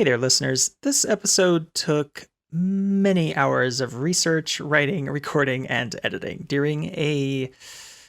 Hey there, listeners. This episode took many hours of research, writing, recording, and editing during a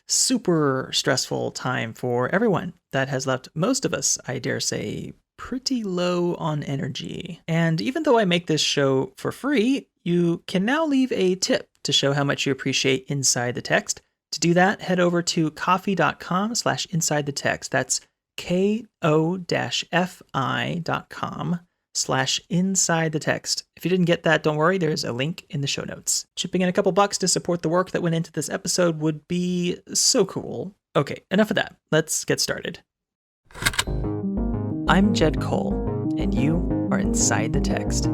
super stressful time for everyone that has left most of us, I dare say, pretty low on energy. And even though I make this show for free, you can now leave a tip to show how much you appreciate Inside the Text. To do that, head over to ko-fi.com/inside the text. That's ko-fi.com/inside the text. If you didn't get that, don't worry, there's a link in the show notes. Chipping in a couple bucks to support the work that went into this episode would be so cool. Okay, enough of that. Let's get started. I'm Jed Cole, and you are Inside the Text.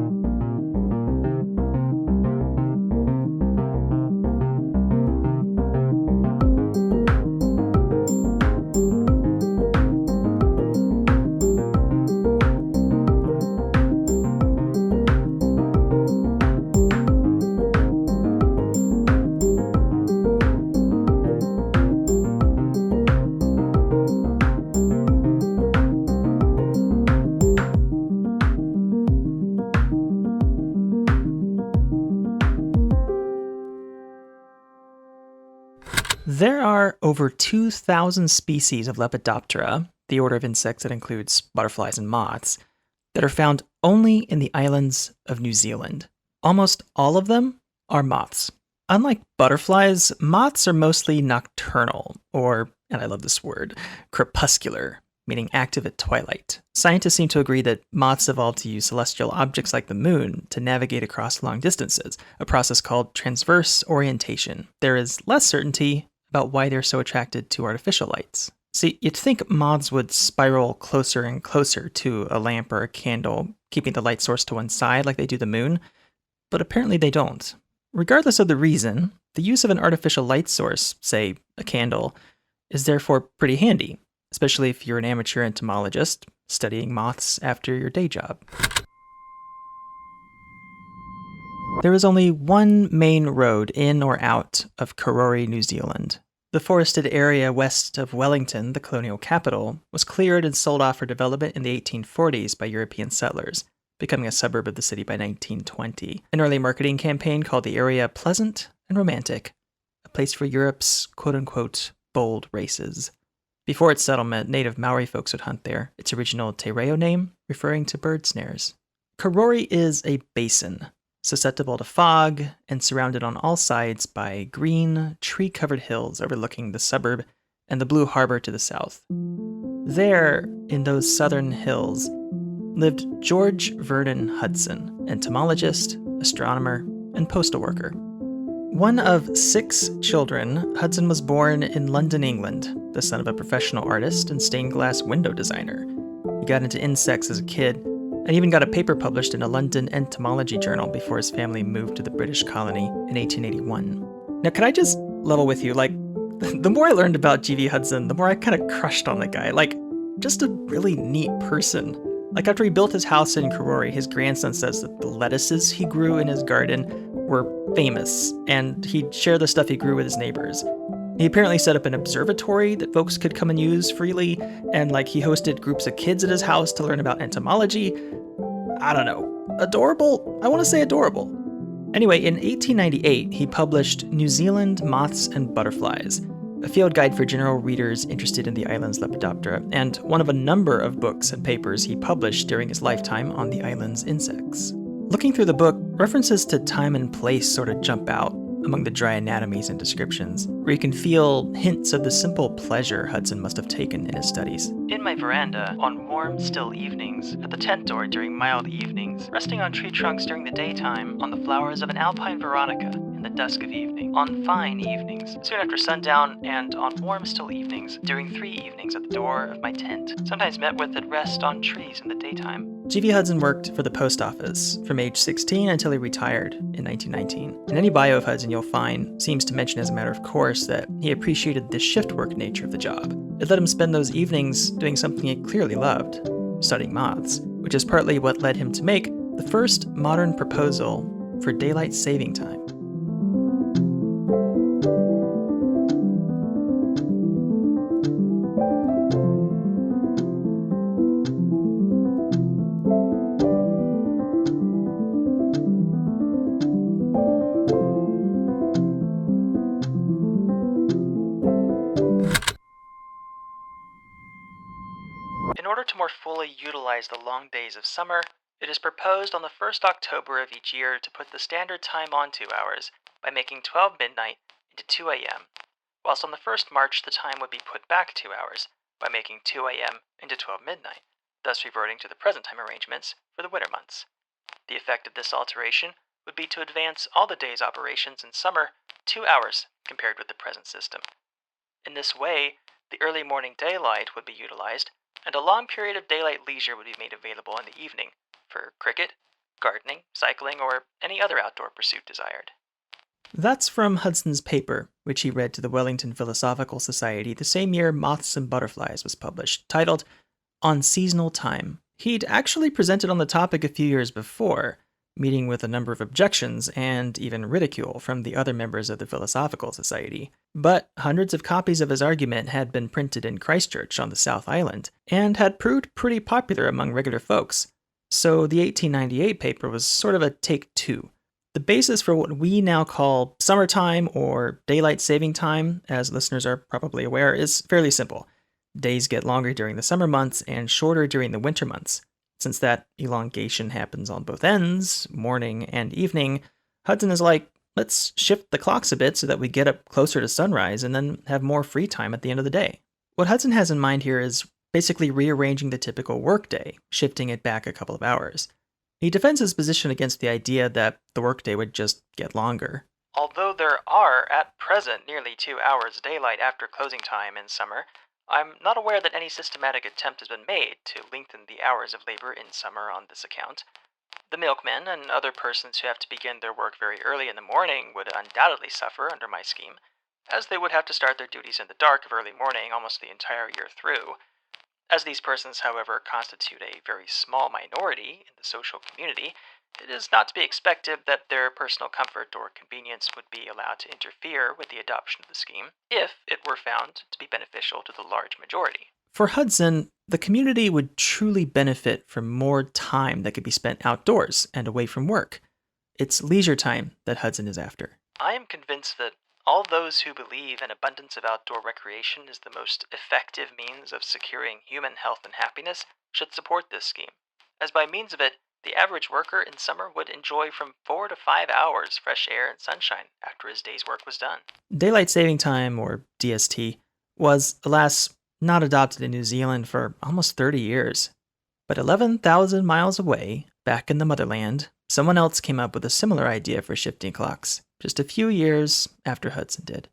There are over 2,000 species of Lepidoptera, the order of insects that includes butterflies and moths, that are found only in the islands of New Zealand. Almost all of them are moths. Unlike butterflies, moths are mostly nocturnal, or, and I love this word, crepuscular, meaning active at twilight. Scientists seem to agree that moths evolved to use celestial objects like the moon to navigate across long distances, a process called transverse orientation. There is less certainty about why they're so attracted to artificial lights. See, you'd think moths would spiral closer and closer to a lamp or a candle, keeping the light source to one side like they do the moon, but apparently they don't. Regardless of the reason, the use of an artificial light source, say a candle, is therefore pretty handy, especially if you're an amateur entomologist studying moths after your day job. There is only one main road in or out of Karori, New Zealand. The forested area west of Wellington, the colonial capital, was cleared and sold off for development in the 1840s by European settlers, becoming a suburb of the city by 1920. An early marketing campaign called the area pleasant and romantic, a place for Europe's quote-unquote bold races. Before its settlement, native Maori folks would hunt there, its original Te Reo name referring to bird snares. Karori is a basin, susceptible to fog and surrounded on all sides by green, tree-covered hills overlooking the suburb and the blue harbor to the south. There, in those southern hills, lived George Vernon Hudson, entomologist, astronomer, and postal worker. One of 6 children, Hudson was born in London, England, the son of a professional artist and stained glass window designer. He got into insects as a kid, and even got a paper published in a London entomology journal before his family moved to the British colony in 1881. Now, can I just level with you? The more I learned about G.V. Hudson, the more I kind of crushed on the guy. Just a really neat person. After he built his house in Karori, his grandson says that the lettuces he grew in his garden were famous, and he'd share the stuff he grew with his neighbors. He apparently set up an observatory that folks could come and use freely, and he hosted groups of kids at his house to learn about entomology. I don't know. Adorable? I want to say adorable. Anyway, in 1898, he published New Zealand Moths and Butterflies, a field guide for general readers interested in the island's Lepidoptera, and one of a number of books and papers he published during his lifetime on the island's insects. Looking through the book, references to time and place sort of jump out among the dry anatomies and descriptions, where you can feel hints of the simple pleasure Hudson must have taken in his studies. In my veranda, on warm, still evenings, at the tent door during mild evenings, resting on tree trunks during the daytime, on the flowers of an alpine veronica in the dusk of evening, on fine evenings, soon after sundown, and on warm, still evenings, during 3 evenings at the door of my tent, sometimes met with at rest on trees in the daytime. G.V. Hudson worked for the post office from age 16 until he retired in 1919. In any bio of Hudson you'll find seems to mention as a matter of course that he appreciated the shift work nature of the job. It let him spend those evenings doing something he clearly loved, studying moths, which is partly what led him to make the first modern proposal for daylight saving time. more fully utilize the long days of summer, it is proposed on the 1st October of each year to put the standard time on 2 hours by making 12 midnight into 2 a.m., whilst on the 1st March the time would be put back 2 hours by making 2 a.m. into 12 midnight, thus reverting to the present time arrangements for the winter months. The effect of this alteration would be to advance all the day's operations in summer 2 hours compared with the present system. In this way, the early morning daylight would be utilized, and a long period of daylight leisure would be made available in the evening for cricket, gardening, cycling, or any other outdoor pursuit desired. That's from Hudson's paper, which he read to the Wellington Philosophical Society the same year Moths and Butterflies was published, titled On Seasonal Time. He'd actually presented on the topic a few years before, meeting with a number of objections and even ridicule from the other members of the Philosophical Society. But hundreds of copies of his argument had been printed in Christchurch on the South Island, and had proved pretty popular among regular folks. So the 1898 paper was sort of a take two. The basis for what we now call summertime or daylight saving time, as listeners are probably aware, is fairly simple. Days get longer during the summer months and shorter during the winter months. Since that elongation happens on both ends, morning and evening, Hudson is like, let's shift the clocks a bit so that we get up closer to sunrise and then have more free time at the end of the day. What Hudson has in mind here is basically rearranging the typical workday, shifting it back a couple of hours. He defends his position against the idea that the workday would just get longer. Although there are, at present, nearly 2 hours daylight after closing time in summer, I'm not aware that any systematic attempt has been made to lengthen the hours of labor in summer on this account. The milkmen and other persons who have to begin their work very early in the morning would undoubtedly suffer under my scheme, as they would have to start their duties in the dark of early morning almost the entire year through. As these persons, however, constitute a very small minority in the social community, it is not to be expected that their personal comfort or convenience would be allowed to interfere with the adoption of the scheme, if it were found to be beneficial to the large majority. For Hudson, the community would truly benefit from more time that could be spent outdoors and away from work. It's leisure time that Hudson is after. I am convinced that all those who believe an abundance of outdoor recreation is the most effective means of securing human health and happiness should support this scheme, as by means of it, the average worker in summer would enjoy from 4 to 5 hours fresh air and sunshine after his day's work was done. Daylight saving time, or DST, was, alas, not adopted in New Zealand for almost 30 years. But 11,000 miles away, back in the motherland, someone else came up with a similar idea for shifting clocks, just a few years after Hudson did.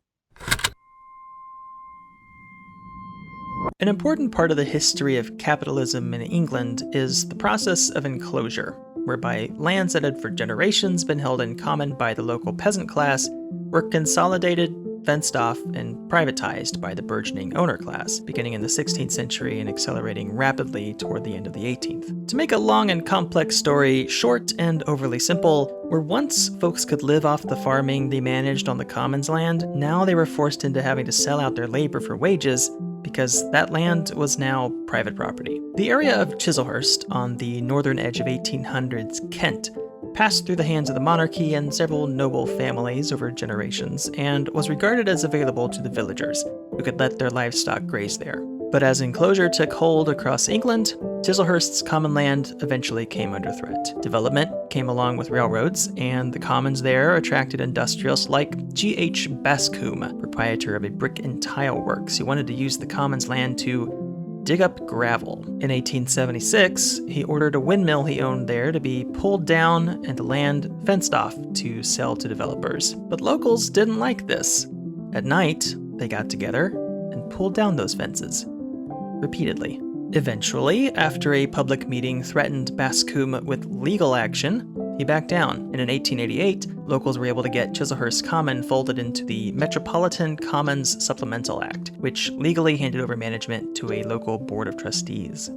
An important part of the history of capitalism in England is the process of enclosure, whereby lands that had for generations been held in common by the local peasant class were consolidated, fenced off, and privatized by the burgeoning owner class, beginning in the 16th century and accelerating rapidly toward the end of the 18th. To make a long and complex story short and overly simple, where once folks could live off the farming they managed on the commons land, now they were forced into having to sell out their labor for wages because that land was now private property. The area of Chislehurst, on the northern edge of 1800s Kent, passed through the hands of the monarchy and several noble families over generations, and was regarded as available to the villagers, who could let their livestock graze there. But as enclosure took hold across England, Chislehurst's common land eventually came under threat. Development came along with railroads, and the commons there attracted industrialists like G.H. Bascombe, proprietor of a brick and tile works, who wanted to use the commons land to dig up gravel. In 1876, he ordered a windmill he owned there to be pulled down and the land fenced off to sell to developers. But locals didn't like this. At night, they got together and pulled down those fences, repeatedly. Eventually, after a public meeting threatened Bascombe with legal action, he backed down, and in 1888, locals were able to get Chislehurst Common folded into the Metropolitan Commons Supplemental Act, which legally handed over management to a local board of trustees.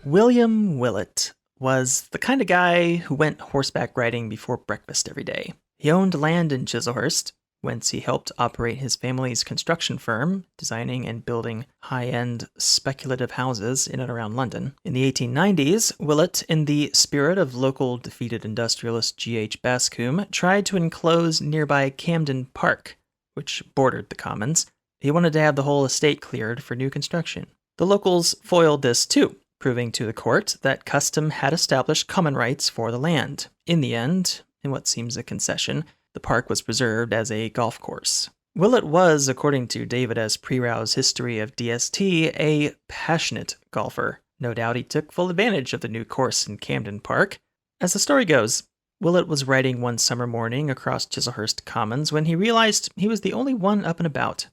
William Willett was the kind of guy who went horseback riding before breakfast every day. He owned land in Chislehurst, whence he helped operate his family's construction firm, designing and building high-end speculative houses in and around London. In the 1890s, Willett, in the spirit of local defeated industrialist G.H. Bascombe, tried to enclose nearby Camden Park, which bordered the Commons. He wanted to have the whole estate cleared for new construction. The locals foiled this too, proving to the court that custom had established common rights for the land. In the end, in what seems a concession, the park was preserved as a golf course. Willett was, according to David S. Prerau's History of DST, a passionate golfer. No doubt he took full advantage of the new course in Camden Park. As the story goes, Willett was riding one summer morning across Chislehurst Commons when he realized he was the only one up and about,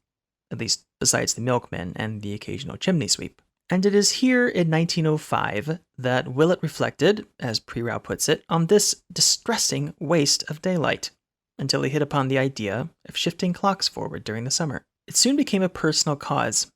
at least besides the milkman and the occasional chimney sweep. And it is here in 1905 that Willett reflected, as Prerau puts it, on this distressing waste of daylight, until he hit upon the idea of shifting clocks forward during the summer. It soon became a personal cause,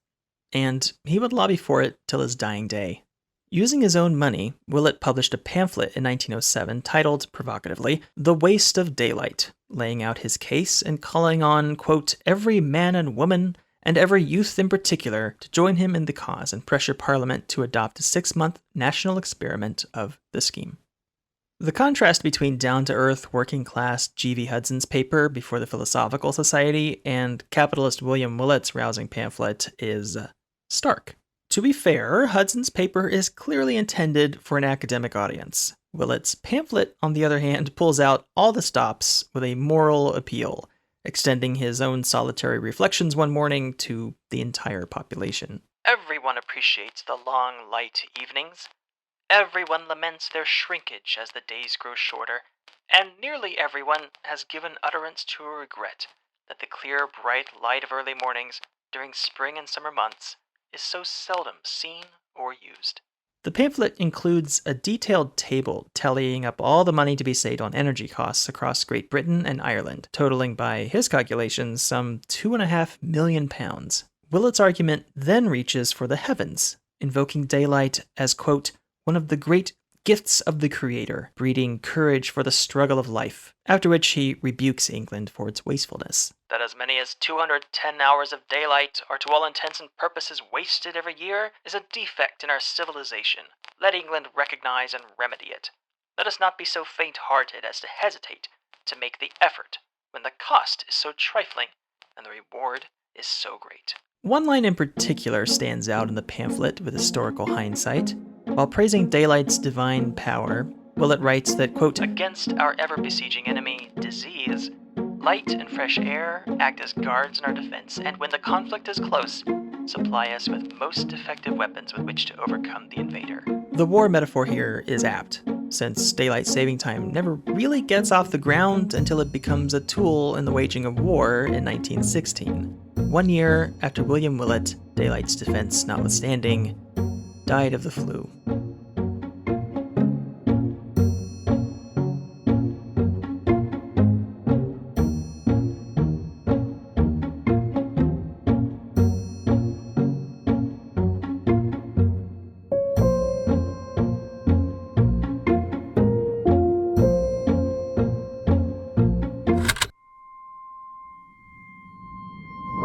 and he would lobby for it till his dying day. Using his own money, Willett published a pamphlet in 1907 titled, provocatively, The Waste of Daylight, laying out his case and calling on, quote, every man and woman, and every youth in particular, to join him in the cause and pressure Parliament to adopt a 6-month national experiment of the scheme. The contrast between down-to-earth, working-class G.V. Hudson's paper before the Philosophical Society and capitalist William Willett's rousing pamphlet is stark. To be fair, Hudson's paper is clearly intended for an academic audience. Willett's pamphlet, on the other hand, pulls out all the stops with a moral appeal, extending his own solitary reflections one morning to the entire population. Everyone appreciates the long, light evenings. Everyone laments their shrinkage as the days grow shorter, and nearly everyone has given utterance to a regret that the clear, bright light of early mornings during spring and summer months is so seldom seen or used. The pamphlet includes a detailed table tallying up all the money to be saved on energy costs across Great Britain and Ireland, totaling by his calculations some £2.5 million. Willett's argument then reaches for the heavens, invoking daylight as, quote, one of the great gifts of the Creator, breeding courage for the struggle of life, after which he rebukes England for its wastefulness. That as many as 210 hours of daylight are to all intents and purposes wasted every year is a defect in our civilization. Let England recognize and remedy it. Let us not be so faint-hearted as to hesitate to make the effort when the cost is so trifling and the reward is so great. One line in particular stands out in the pamphlet with historical hindsight. While praising daylight's divine power, Willett writes that, quote, against our ever-besieging enemy, disease, light and fresh air act as guards in our defense, and when the conflict is close, supply us with most effective weapons with which to overcome the invader. The war metaphor here is apt, since daylight saving time never really gets off the ground until it becomes a tool in the waging of war in 1916. 1 year after William Willett, daylight's defense notwithstanding, died of the flu.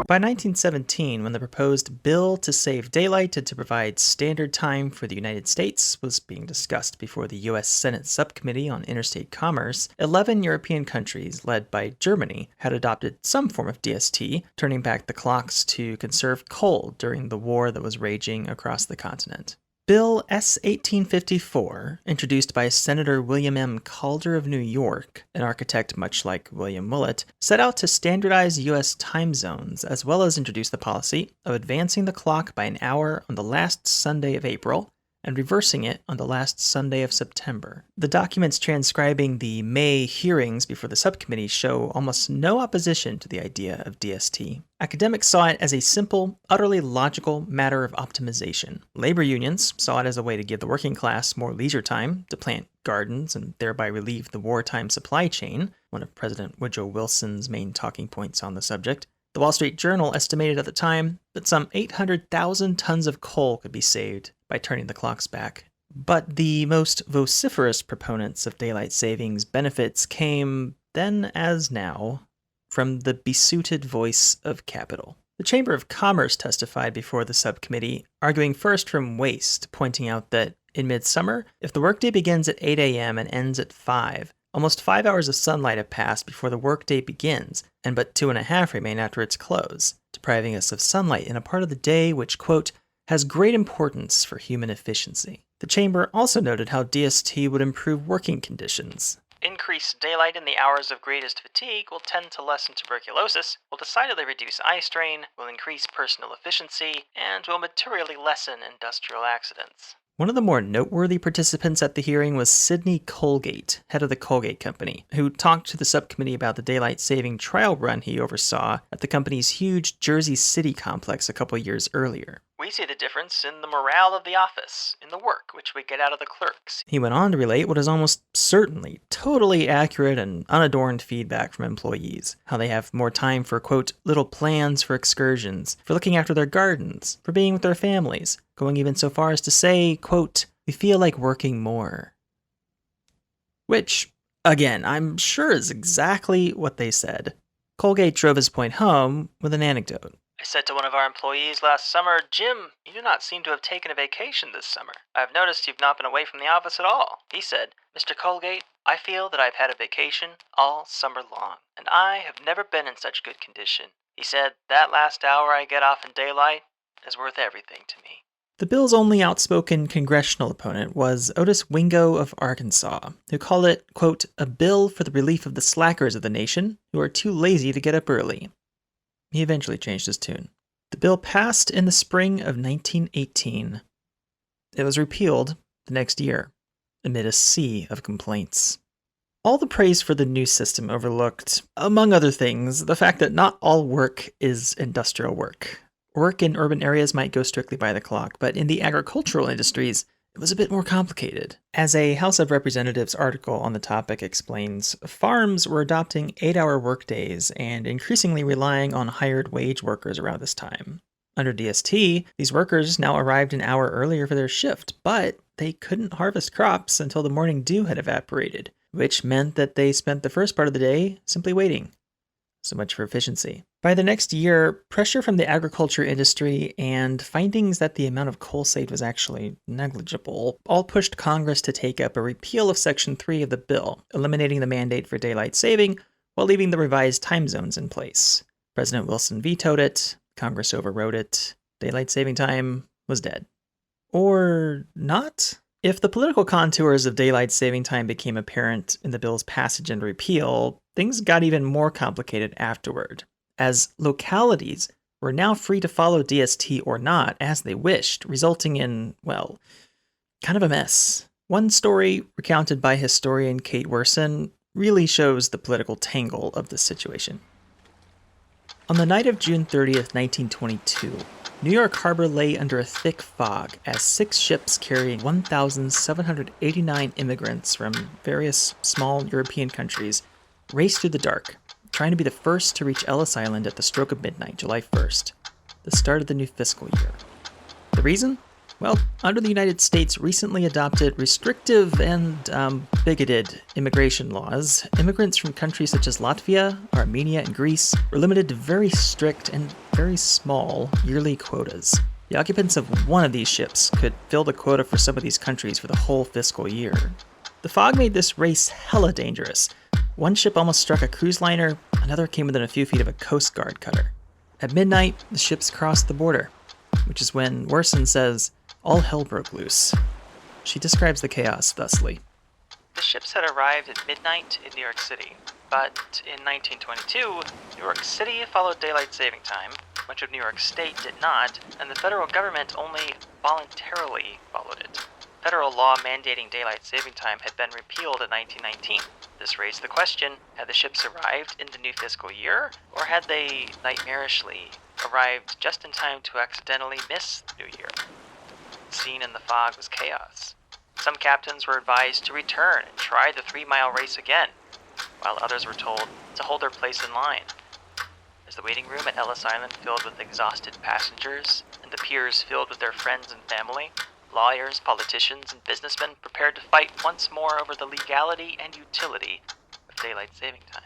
By 1917, when the proposed bill to save daylight and to provide standard time for the United States was being discussed before the U.S. Senate Subcommittee on Interstate Commerce, 11 European countries, led by Germany, had adopted some form of DST, turning back the clocks to conserve coal during the war that was raging across the continent. Bill S-1854, introduced by Senator William M. Calder of New York, an architect much like William Willett, set out to standardize U.S. time zones as well as introduce the policy of advancing the clock by an hour on the last Sunday of April and reversing it on the last Sunday of September. The documents transcribing the May hearings before the subcommittee show almost no opposition to the idea of DST. Academics saw it as a simple, utterly logical matter of optimization. Labor unions saw it as a way to give the working class more leisure time to plant gardens and thereby relieve the wartime supply chain, one of President Woodrow Wilson's main talking points on the subject. The Wall Street Journal estimated at the time that some 800,000 tons of coal could be saved by turning the clocks back. But the most vociferous proponents of daylight savings benefits came, then as now, from the besuited voice of capital. The Chamber of Commerce testified before the subcommittee, arguing first from waste, pointing out that in midsummer, if the workday begins at 8 a.m. and ends at 5, almost 5 hours of sunlight have passed before the workday begins, and but 2.5 remain after its close, depriving us of sunlight in a part of the day which, quote, has great importance for human efficiency. The chamber also noted how DST would improve working conditions. Increased daylight in the hours of greatest fatigue will tend to lessen tuberculosis, will decidedly reduce eye strain, will increase personal efficiency, and will materially lessen industrial accidents. One of the more noteworthy participants at the hearing was Sidney Colgate, head of the Colgate Company, who talked to the subcommittee about the daylight saving trial run he oversaw at the company's huge Jersey City complex a couple years earlier. We see the difference in the morale of the office, in the work which we get out of the clerks. He went on to relate what is almost certainly totally accurate and unadorned feedback from employees. How they have more time for, quote, little plans for excursions, for looking after their gardens, for being with their families, going even so far as to say, quote, we feel like working more. Which, again, I'm sure is exactly what they said. Colgate drove his point home with an anecdote. I said to one of our employees last summer, Jim, you do not seem to have taken a vacation this summer. I've noticed you've not been away from the office at all. He said, Mr. Colgate, I feel that I've had a vacation all summer long, and I have never been in such good condition. He said, that last hour I get off in daylight is worth everything to me. The bill's only outspoken congressional opponent was Otis Wingo of Arkansas, who called it, quote, a bill for the relief of the slackers of the nation who are too lazy to get up early. He eventually changed his tune. The bill passed in the spring of 1918. It was repealed the next year, amid a sea of complaints. All the praise for the new system overlooked, among other things, the fact that not all work is industrial work. Work in urban areas might go strictly by the clock, but in the agricultural industries, it was a bit more complicated. As a House of Representatives article on the topic explains, farms were adopting 8-hour workdays and increasingly relying on hired wage workers around this time. Under DST, these workers now arrived an hour earlier for their shift, but they couldn't harvest crops until the morning dew had evaporated, which meant that they spent the first part of the day simply waiting. So much for efficiency. By the next year, pressure from the agriculture industry and findings that the amount of coal saved was actually negligible all pushed Congress to take up a repeal of Section 3 of the bill, eliminating the mandate for daylight saving while leaving the revised time zones in place. President Wilson vetoed it, Congress overrode it, daylight saving time was dead. Or not? If the political contours of daylight saving time became apparent in the bill's passage and repeal, things got even more complicated afterward, as localities were now free to follow DST or not as they wished, resulting in, well, kind of a mess. One story, recounted by historian Kate Werson, really shows the political tangle of this situation. On the night of June 30th, 1922, New York Harbor lay under a thick fog as 6 ships carrying 1,789 immigrants from various small European countries raced through the dark, trying to be the first to reach Ellis Island at the stroke of midnight, July 1st, the start of the new fiscal year. The reason? Well, under the United States' recently adopted restrictive and bigoted immigration laws, immigrants from countries such as Latvia, Armenia, and Greece were limited to very strict and very small yearly quotas. The occupants of one of these ships could fill the quota for some of these countries for the whole fiscal year. The fog made this race hella dangerous. One ship almost struck a cruise liner, another came within a few feet of a Coast Guard cutter. At midnight, the ships crossed the border, which is when Werson says, all hell broke loose. She describes the chaos thusly. The ships had arrived at midnight in New York City, but in 1922, New York City followed daylight saving time, much of New York State did not, and the federal government only voluntarily followed it. Federal law mandating daylight saving time had been repealed in 1919. This raised the question, had the ships arrived in the new fiscal year, or had they nightmarishly arrived just in time to accidentally miss the new year? The scene in the fog was chaos. Some captains were advised to return and try the 3-mile race again, while others were told to hold their place in line. As the waiting room at Ellis Island filled with exhausted passengers, and the piers filled with their friends and family, lawyers, politicians, and businessmen prepared to fight once more over the legality and utility of daylight saving time.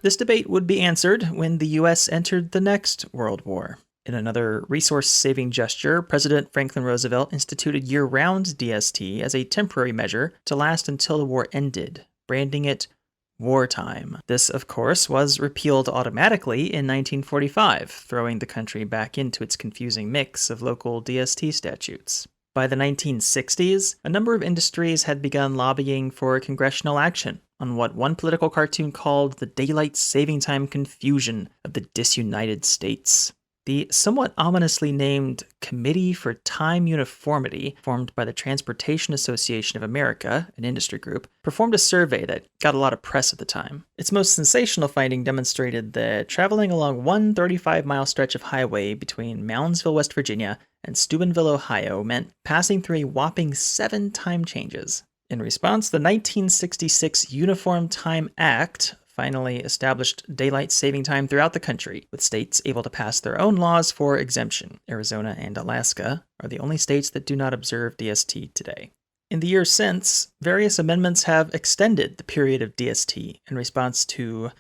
This debate would be answered when the U.S. entered the next World War. In another resource-saving gesture, President Franklin Roosevelt instituted year-round DST as a temporary measure to last until the war ended, branding it wartime. This, of course, was repealed automatically in 1945, throwing the country back into its confusing mix of local DST statutes. By the 1960s, a number of industries had begun lobbying for congressional action on what one political cartoon called the daylight saving time confusion of the disunited states. The somewhat ominously named Committee for Time Uniformity, formed by the Transportation Association of America, an industry group, performed a survey that got a lot of press at the time. Its most sensational finding demonstrated that traveling along one 35-mile stretch of highway between Moundsville, West Virginia, and Steubenville, Ohio, meant passing through a whopping 7 time changes. In response, the 1966 Uniform Time Act finally established daylight saving time throughout the country, with states able to pass their own laws for exemption. Arizona and Alaska are the only states that do not observe DST today. In the years since, various amendments have extended the period of DST in response to,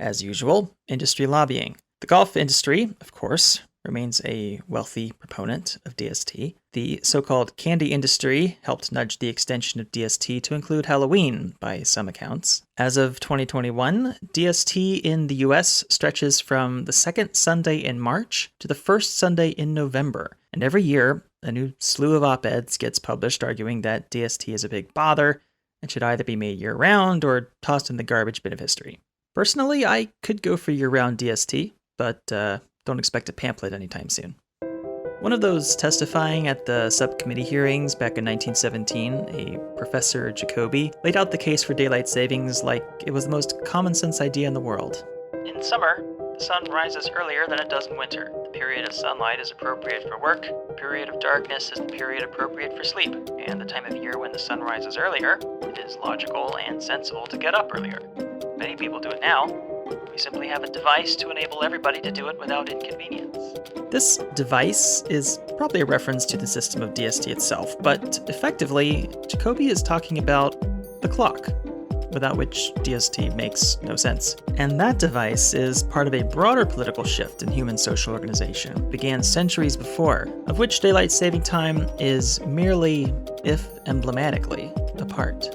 as usual, industry lobbying. The golf industry, of course, remains a wealthy proponent of DST. The so-called candy industry helped nudge the extension of DST to include Halloween, by some accounts. As of 2021, DST in the US stretches from the second Sunday in March to the first Sunday in November. And every year, a new slew of op-eds gets published arguing that DST is a big bother and should either be made year-round or tossed in the garbage bin of history. Personally, I could go for year-round DST, but don't expect a pamphlet anytime soon. One of those testifying at the subcommittee hearings back in 1917, a Professor Jacoby, laid out the case for daylight savings like it was the most common sense idea in the world. In summer, the sun rises earlier than it does in winter. The period of sunlight is appropriate for work, the period of darkness is the period appropriate for sleep, and the time of year when the sun rises earlier, it is logical and sensible to get up earlier. Many people do it now. We simply have a device to enable everybody to do it without inconvenience. This device is probably a reference to the system of DST itself, but effectively, Jacoby is talking about the clock, without which DST makes no sense. And that device is part of a broader political shift in human social organization, began centuries before, of which daylight saving time is merely, if emblematically, a part.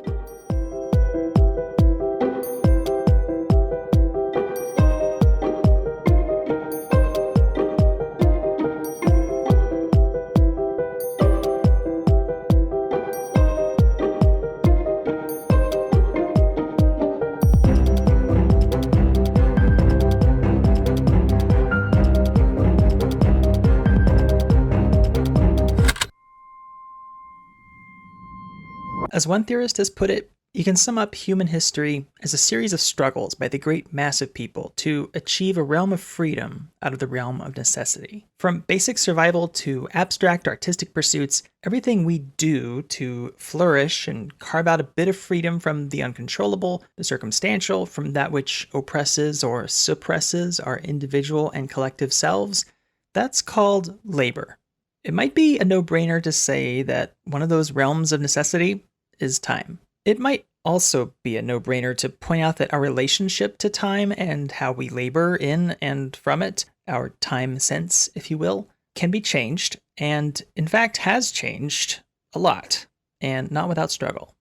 As one theorist has put it, you can sum up human history as a series of struggles by the great mass of people to achieve a realm of freedom out of the realm of necessity. From basic survival to abstract artistic pursuits, everything we do to flourish and carve out a bit of freedom from the uncontrollable, the circumstantial, from that which oppresses or suppresses our individual and collective selves, that's called labor. It might be a no-brainer to say that one of those realms of necessity is time. It might also be a no-brainer to point out that our relationship to time and how we labor in and from it, our time sense, if you will, can be changed, and in fact has changed a lot, and not without struggle.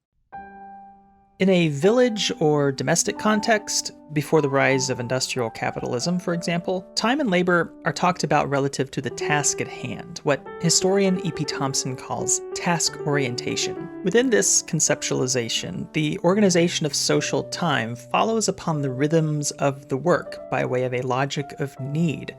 In a village or domestic context, before the rise of industrial capitalism, for example, time and labor are talked about relative to the task at hand, what historian E.P. Thompson calls task orientation. Within this conceptualization, the organization of social time follows upon the rhythms of the work by way of a logic of need.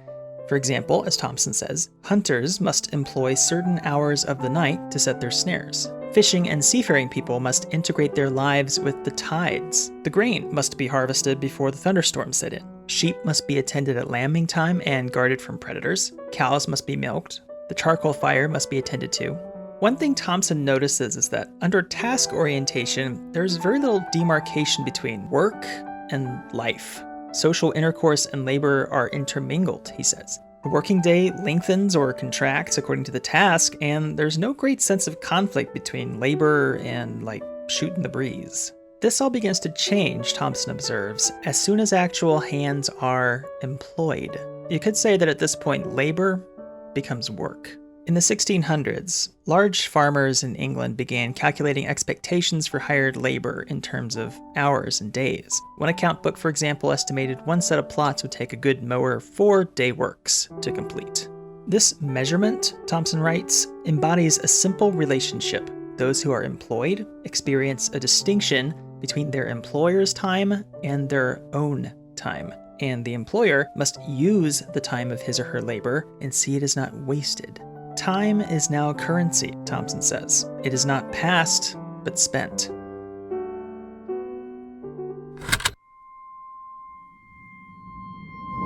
For example, as Thompson says, hunters must employ certain hours of the night to set their snares. Fishing and seafaring people must integrate their lives with the tides. The grain must be harvested before the thunderstorms set in. Sheep must be attended at lambing time and guarded from predators. Cows must be milked. The charcoal fire must be attended to. One thing Thompson notices is that under task orientation, there's very little demarcation between work and life. Social intercourse and labor are intermingled, he says. The working day lengthens or contracts according to the task, and there's no great sense of conflict between labor and, shooting the breeze. This all begins to change, Thompson observes, as soon as actual hands are employed. You could say that at this point, labor becomes work. In the 1600s, large farmers in England began calculating expectations for hired labor in terms of hours and days. One account book, for example, estimated one set of plots would take a good mower 4 day works to complete. This measurement, Thompson writes, embodies a simple relationship. Those who are employed experience a distinction between their employer's time and their own time, and the employer must use the time of his or her labor and see it as not wasted. Time is now currency, Thompson says. It is not passed, but spent.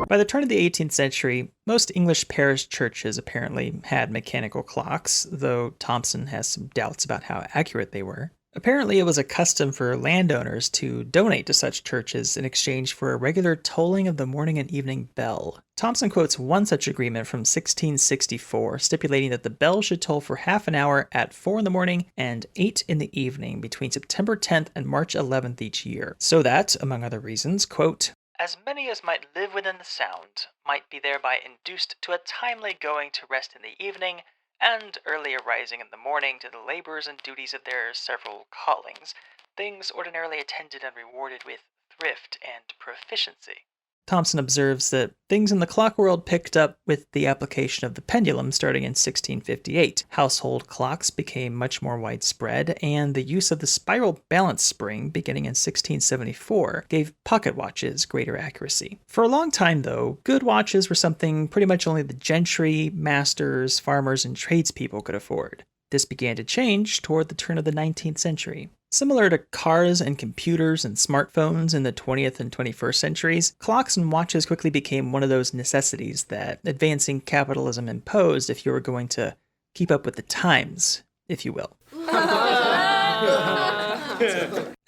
By the turn of the 18th century, most English parish churches apparently had mechanical clocks, though Thompson has some doubts about how accurate they were. Apparently, it was a custom for landowners to donate to such churches in exchange for a regular tolling of the morning and evening bell. Thompson quotes one such agreement from 1664, stipulating that the bell should toll for half an hour at 4 in the morning and 8 in the evening between September 10th and March 11th each year, so that, among other reasons, quote, as many as might live within the sound might be thereby induced to a timely going to rest in the evening, and early arising in the morning to the labors and duties of their several callings, things ordinarily attended and rewarded with thrift and proficiency. Thompson observes that things in the clock world picked up with the application of the pendulum starting in 1658. Household clocks became much more widespread, and the use of the spiral balance spring beginning in 1674 gave pocket watches greater accuracy. For a long time, though, good watches were something pretty much only the gentry, masters, farmers, and tradespeople could afford. This began to change toward the turn of the 19th century. Similar to cars and computers and smartphones in the 20th and 21st centuries, clocks and watches quickly became one of those necessities that advancing capitalism imposed if you were going to keep up with the times, if you will.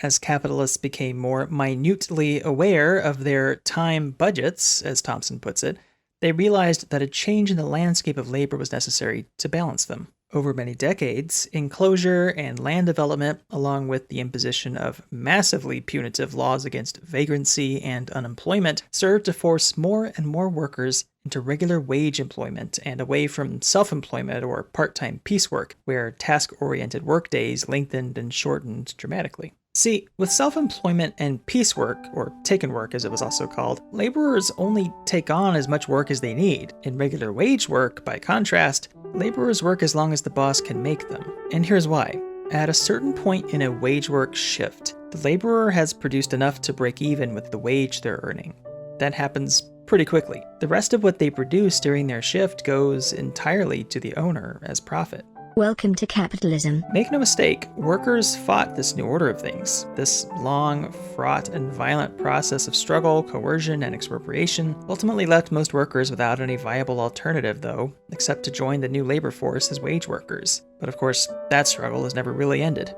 As capitalists became more minutely aware of their time budgets, as Thompson puts it, they realized that a change in the landscape of labor was necessary to balance them. Over many decades, enclosure and land development, along with the imposition of massively punitive laws against vagrancy and unemployment, served to force more and more workers into regular wage employment and away from self-employment or part-time piecework, where task-oriented workdays lengthened and shortened dramatically. See, with self-employment and piecework, or taken work as it was also called, laborers only take on as much work as they need. In regular wage work, by contrast, laborers work as long as the boss can make them. And here's why. At a certain point in a wage work shift, the laborer has produced enough to break even with the wage they're earning. That happens pretty quickly. The rest of what they produce during their shift goes entirely to the owner as profit. Welcome to capitalism. Make no mistake, workers fought this new order of things. This long, fraught, and violent process of struggle, coercion, and expropriation ultimately left most workers without any viable alternative, though, except to join the new labor force as wage workers. But of course, that struggle has never really ended.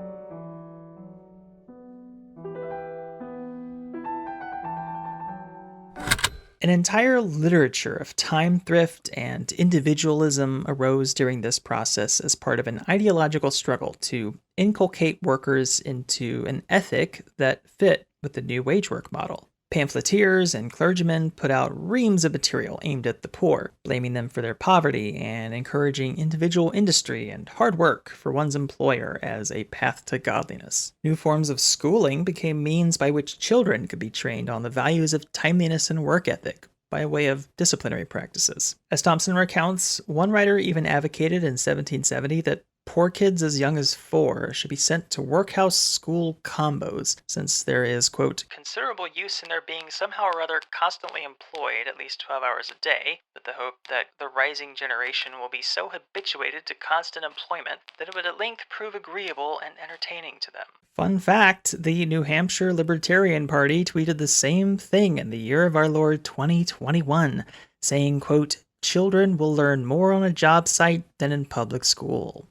An entire literature of time thrift and individualism arose during this process as part of an ideological struggle to inculcate workers into an ethic that fit with the new wage work model. Pamphleteers and clergymen put out reams of material aimed at the poor, blaming them for their poverty and encouraging individual industry and hard work for one's employer as a path to godliness. New forms of schooling became means by which children could be trained on the values of timeliness and work ethic by way of disciplinary practices. As Thompson recounts, one writer even advocated in 1770 that poor kids as young as 4 should be sent to workhouse school combos, since there is, quote, considerable use in their being somehow or other constantly employed at least 12 hours a day, with the hope that the rising generation will be so habituated to constant employment that it would at length prove agreeable and entertaining to them. Fun fact, the New Hampshire Libertarian Party tweeted the same thing in the year of our Lord 2021, saying, quote, children will learn more on a job site than in public school.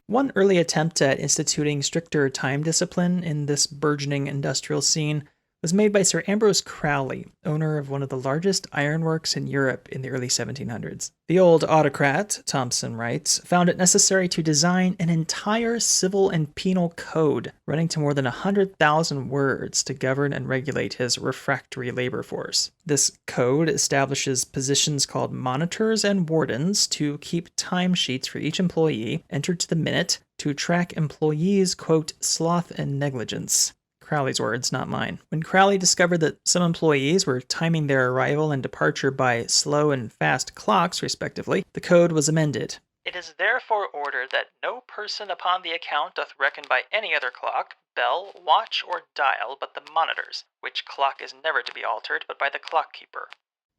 One early attempt at instituting stricter time discipline in this burgeoning industrial scene was made by Sir Ambrose Crowley, owner of one of the largest ironworks in Europe in the early 1700s. The old autocrat, Thompson writes, found it necessary to design an entire civil and penal code running to more than 100,000 words to govern and regulate his refractory labor force. This code establishes positions called monitors and wardens to keep timesheets for each employee entered to the minute to track employees' quote, sloth and negligence. Crowley's words, not mine. When Crowley discovered that some employees were timing their arrival and departure by slow and fast clocks, respectively, the code was amended. It is therefore ordered that no person upon the account doth reckon by any other clock, bell, watch, or dial but the monitors, which clock is never to be altered but by the clock-keeper.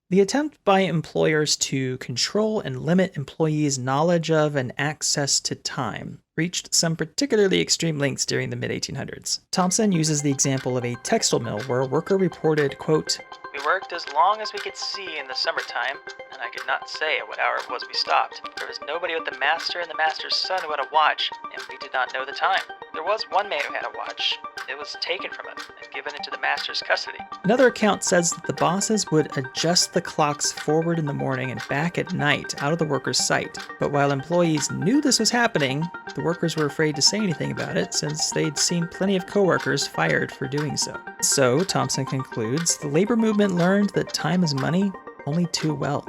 The attempt by employers to control and limit employees' knowledge of and access to time reached some particularly extreme lengths during the mid-1800s. Thompson uses the example of a textile mill where a worker reported, quote, "We worked as long as we could see in the summertime, and I could not say at what hour it was we stopped. There was nobody but the master and the master's son who had a watch, and we did not know the time. There was one man who had a watch. It was taken from him and given into the master's custody." Another account says that the bosses would adjust the clocks forward in the morning and back at night out of the workers' sight. But while employees knew this was happening, the workers were afraid to say anything about it since they'd seen plenty of coworkers fired for doing so. So, Thompson concludes, the labor movement learned that time is money only too well.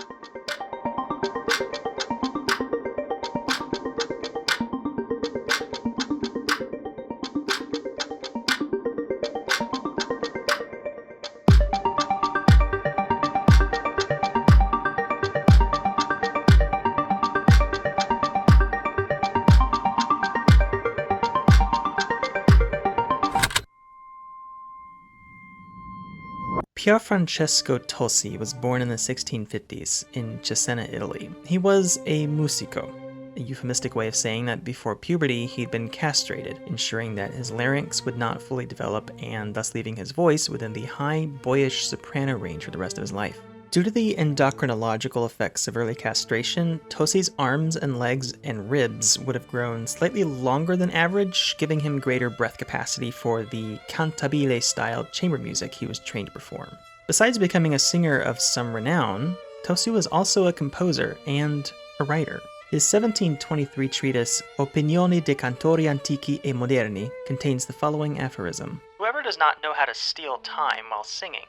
Pier Francesco Tosi was born in the 1650s in Cesena, Italy. He was a musico, a euphemistic way of saying that before puberty he'd been castrated, ensuring that his larynx would not fully develop and thus leaving his voice within the high, boyish soprano range for the rest of his life. Due to the endocrinological effects of early castration, Tosi's arms and legs and ribs would have grown slightly longer than average, giving him greater breath capacity for the cantabile-style chamber music he was trained to perform. Besides becoming a singer of some renown, Tosi was also a composer and a writer. His 1723 treatise Opinioni de Cantori Antichi e Moderni contains the following aphorism: "Whoever does not know how to steal time while singing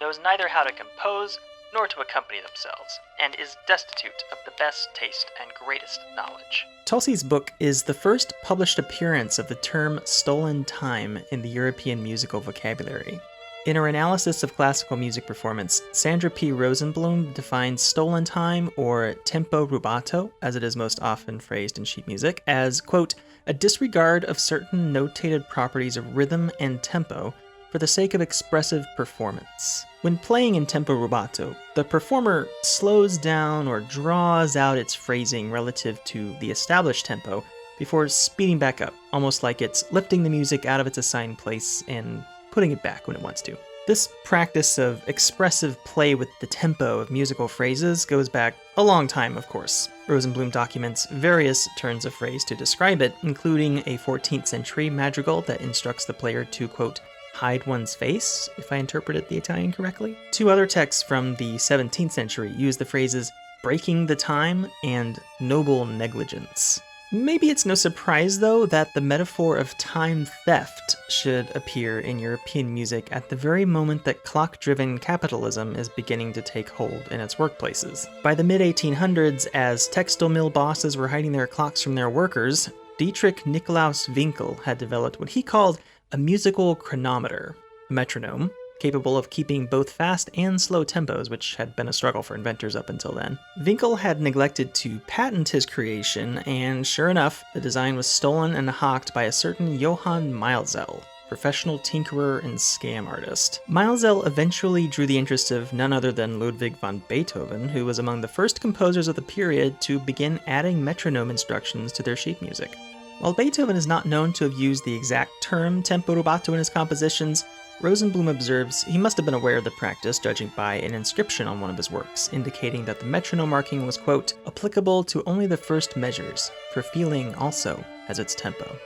knows neither how to compose nor to accompany themselves, and is destitute of the best taste and greatest knowledge." Tosi's book is the first published appearance of the term stolen time in the European musical vocabulary. In her analysis of classical music performance, Sandra P. Rosenblum defines stolen time, or tempo rubato, as it is most often phrased in sheet music, as, quote, "a disregard of certain notated properties of rhythm and tempo for the sake of expressive performance." When playing in tempo rubato, the performer slows down or draws out its phrasing relative to the established tempo before speeding back up, almost like it's lifting the music out of its assigned place and putting it back when it wants to. This practice of expressive play with the tempo of musical phrases goes back a long time, of course. Rosenblum documents various turns of phrase to describe it, including a 14th century madrigal that instructs the player to, quote, "hide one's face," if I interpreted the Italian correctly. Two other texts from the 17th century use the phrases "breaking the time" and "noble negligence." Maybe it's no surprise, though, that the metaphor of time theft should appear in European music at the very moment that clock-driven capitalism is beginning to take hold in its workplaces. By the mid-1800s, as textile mill bosses were hiding their clocks from their workers, Dietrich Nikolaus Winkel had developed what he called a musical chronometer, a metronome, capable of keeping both fast and slow tempos, which had been a struggle for inventors up until then. Winkel had neglected to patent his creation, and sure enough, the design was stolen and hawked by a certain Johann Milzel, professional tinkerer and scam artist. Milzel eventually drew the interest of none other than Ludwig van Beethoven, who was among the first composers of the period to begin adding metronome instructions to their sheet music. While Beethoven is not known to have used the exact term tempo rubato in his compositions, Rosenblum observes he must have been aware of the practice, judging by an inscription on one of his works, indicating that the metronome marking was, quote, "applicable to only the first measures, for feeling also has its tempo."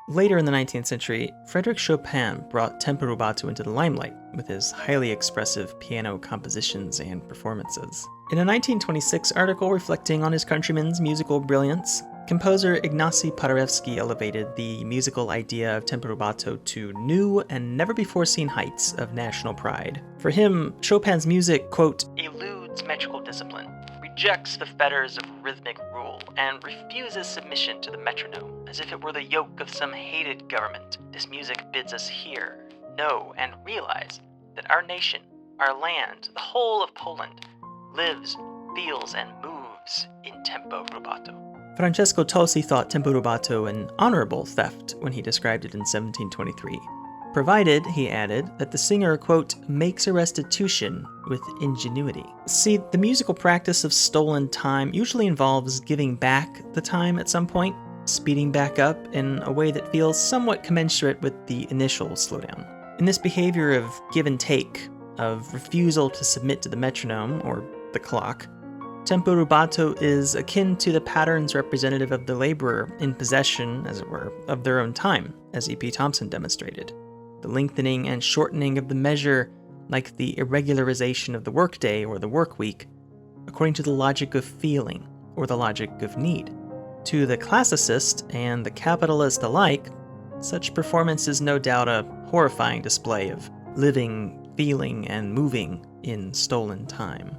Later in the 19th century, Frédéric Chopin brought tempo rubato into the limelight with his highly expressive piano compositions and performances. In a 1926 article reflecting on his countrymen's musical brilliance, composer Ignacy Paderewski elevated the musical idea of tempo rubato to new and never-before-seen heights of national pride. For him, Chopin's music, quote, eludes metrical discipline, rejects the fetters of rhythmic rule, and refuses submission to the metronome, as if it were the yoke of some hated government. This music bids us hear, know, and realize that our nation, our land, the whole of Poland, lives, feels, and moves in tempo rubato. Francesco Tosi thought tempo rubato an honorable theft when he described it in 1723, provided, he added, that the singer, quote, makes a restitution with ingenuity. See, the musical practice of stolen time usually involves giving back the time at some point, speeding back up in a way that feels somewhat commensurate with the initial slowdown. In this behavior of give and take, of refusal to submit to the metronome, or the clock, tempo rubato is akin to the patterns representative of the laborer in possession, as it were, of their own time, as E.P. Thompson demonstrated. The lengthening and shortening of the measure, like the irregularization of the workday or the work week, according to the logic of feeling or the logic of need. To the classicist and the capitalist alike, such performance is no doubt a horrifying display of living, feeling, and moving in stolen time.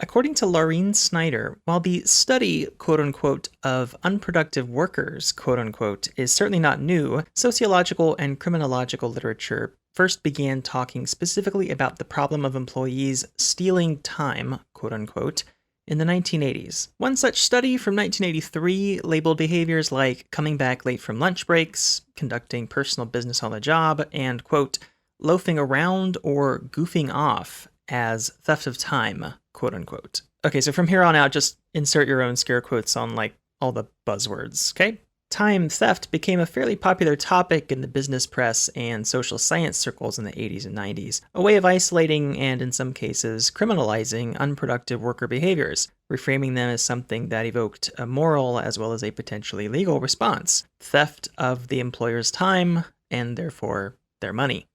According to Laureen Snyder, while the study, quote-unquote, of unproductive workers, quote-unquote, is certainly not new, sociological and criminological literature first began talking specifically about the problem of employees stealing time, quote-unquote, in the 1980s. One such study from 1983 labeled behaviors like coming back late from lunch breaks, conducting personal business on the job, and, quote, loafing around or goofing off as theft of time, quote unquote. Okay, so from here on out, just insert your own scare quotes on like all the buzzwords, okay? Time theft became a fairly popular topic in the business press and social science circles in the 80s and 90s, a way of isolating and, in some cases, criminalizing unproductive worker behaviors, reframing them as something that evoked a moral as well as a potentially legal response: theft of the employer's time and therefore their money.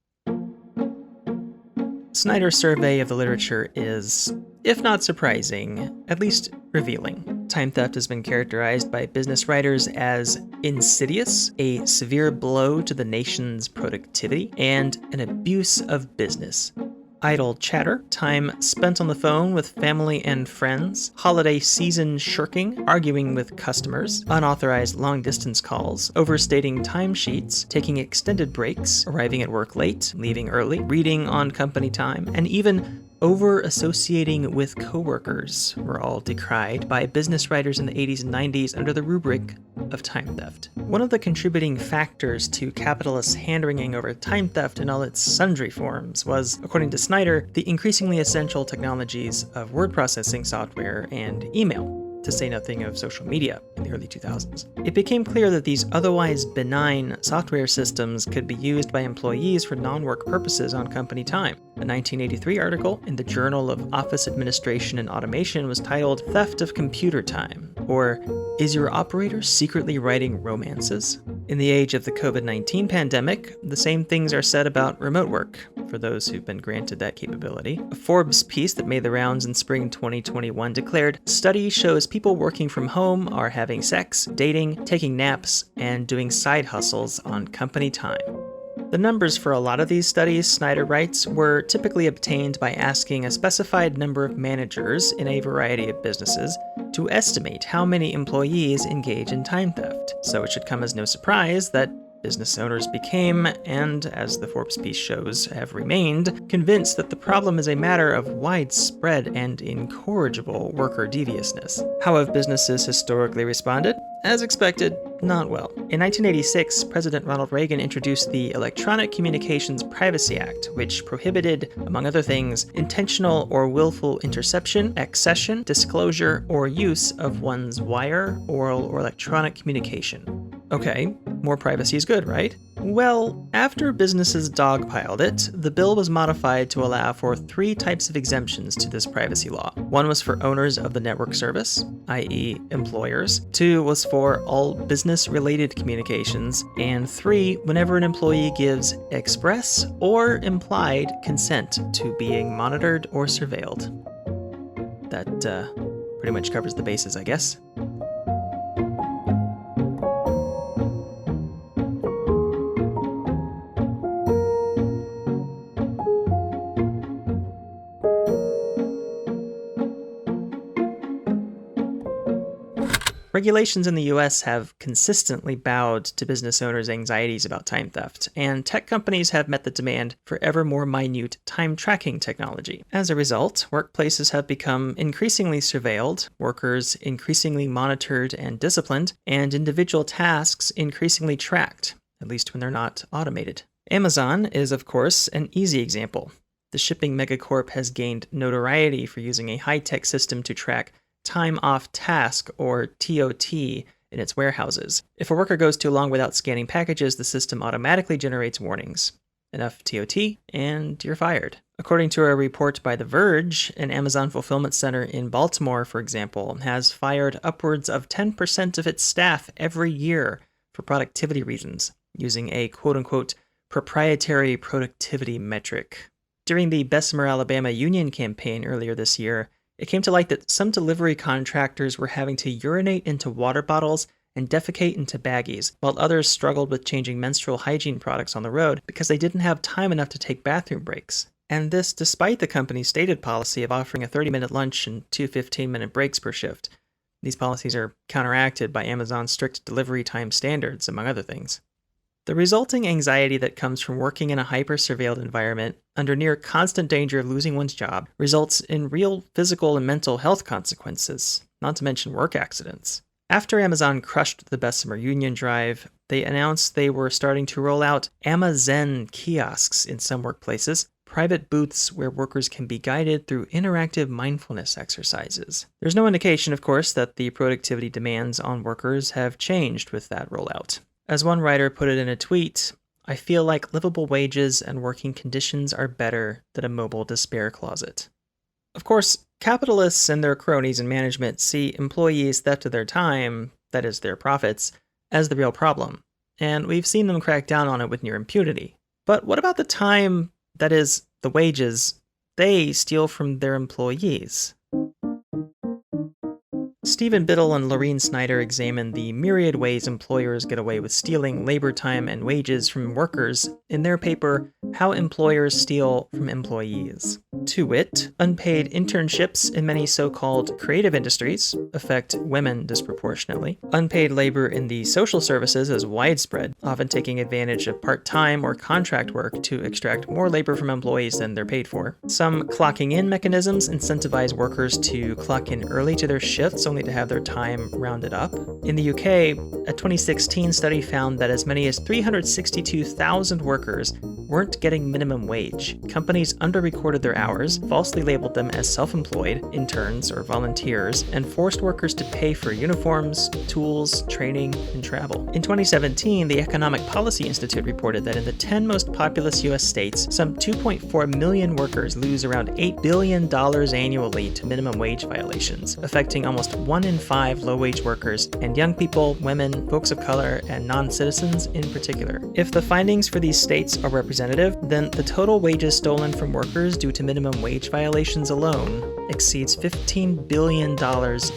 Snyder's survey of the literature is, if not surprising, at least revealing. Time theft has been characterized by business writers as insidious, a severe blow to the nation's productivity, and an abuse of business. Idle chatter, time spent on the phone with family and friends, holiday season shirking, arguing with customers, unauthorized long-distance calls, overstating timesheets, taking extended breaks, arriving at work late, leaving early, reading on company time, and even over-associating with coworkers were all decried by business writers in the 80s and 90s under the rubric of time theft. One of the contributing factors to capitalists' hand-wringing over time theft in all its sundry forms was, according to Snyder, the increasingly essential technologies of word processing software and email, to say nothing of social media in the early 2000s. It became clear that these otherwise benign software systems could be used by employees for non-work purposes on company time. A 1983 article in the Journal of Office Administration and Automation was titled "Theft of Computer Time," or "Is Your Operator Secretly Writing Romances?" In the age of the COVID-19 pandemic, the same things are said about remote work, for those who've been granted that capability. A Forbes piece that made the rounds in spring 2021 declared, "Study shows people working from home are having sex, dating, taking naps, and doing side hustles on company time." The numbers for a lot of these studies, Snyder writes, were typically obtained by asking a specified number of managers in a variety of businesses to estimate how many employees engage in time theft. So it should come as no surprise that Business owners became, and as the Forbes piece shows, have remained, convinced that the problem is a matter of widespread and incorrigible worker deviousness. How have businesses historically responded? As expected, not well. In 1986, President Ronald Reagan introduced the Electronic Communications Privacy Act, which prohibited, among other things, intentional or willful interception, accession, disclosure, or use of one's wire, oral, or electronic communication. Okay, more privacy is good, right? Well, after businesses dogpiled it, the bill was modified to allow for 3 types of exemptions to this privacy law. 1 was for owners of the network service, i.e. employers. 2 was for all business-related communications. And 3, whenever an employee gives express or implied consent to being monitored or surveilled. That pretty much covers the bases, I guess. Regulations in the US have consistently bowed to business owners' anxieties about time theft, and tech companies have met the demand for ever more minute time tracking technology. As a result, workplaces have become increasingly surveilled, workers increasingly monitored and disciplined, and individual tasks increasingly tracked, at least when they're not automated. Amazon is, of course, an easy example. The shipping megacorp has gained notoriety for using a high-tech system to track time off task, or TOT, in its warehouses. If a worker goes too long without scanning packages, the system automatically generates warnings. Enough TOT, and you're fired. According to a report by The Verge, an Amazon fulfillment center in Baltimore, for example, has fired upwards of 10% of its staff every year for productivity reasons, using a quote-unquote proprietary productivity metric. During the Bessemer, Alabama union campaign earlier this year, it came to light that some delivery contractors were having to urinate into water bottles and defecate into baggies, while others struggled with changing menstrual hygiene products on the road because they didn't have time enough to take bathroom breaks. And this despite the company's stated policy of offering a 30-minute lunch and 2 15-minute breaks per shift. These policies are counteracted by Amazon's strict delivery time standards, among other things. The resulting anxiety that comes from working in a hyper-surveilled environment under near constant danger of losing one's job results in real physical and mental health consequences, not to mention work accidents. After Amazon crushed the Bessemer Union Drive, they announced they were starting to roll out Amazen kiosks in some workplaces, private booths where workers can be guided through interactive mindfulness exercises. There's no indication, of course, that the productivity demands on workers have changed with that rollout. As one writer put it in a tweet, I feel like livable wages and working conditions are better than a mobile despair closet. Of course, capitalists and their cronies in management see employees' theft of their time, that is, their profits, as the real problem, and we've seen them crack down on it with near impunity. But what about the time, that is, the wages, they steal from their employees? Stephen Biddle and Lorene Snyder examined the myriad ways employers get away with stealing labor time and wages from workers in their paper, How Employers Steal from Employees. To wit, unpaid internships in many so-called creative industries affect women disproportionately. Unpaid labor in the social services is widespread, often taking advantage of part-time or contract work to extract more labor from employees than they're paid for. Some clocking-in mechanisms incentivize workers to clock in early to their shifts only to have their time rounded up. In the UK, a 2016 study found that as many as 362,000 workers weren't getting minimum wage. Companies underrecorded their hours, falsely labeled them as self-employed, interns, or volunteers, and forced workers to pay for uniforms, tools, training, and travel. In 2017, the Economic Policy Institute reported that in the 10 most populous US states, some 2.4 million workers lose around $8 billion annually to minimum wage violations, affecting almost 1 in 5 low-wage workers, and young people, women, folks of color, and non-citizens in particular. If the findings for these states are representative, then the total wages stolen from workers due to minimum wage violations alone exceeds $15 billion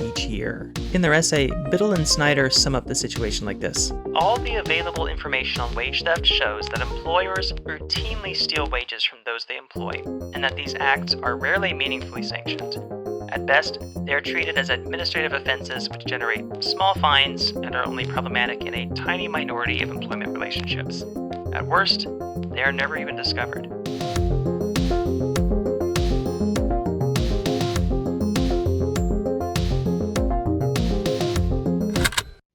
each year. In their essay, Biddle and Snyder sum up the situation like this. All the available information on wage theft shows that employers routinely steal wages from those they employ, and that these acts are rarely meaningfully sanctioned. At best, they are treated as administrative offenses which generate small fines and are only problematic in a tiny minority of employment relationships. At worst, they are never even discovered.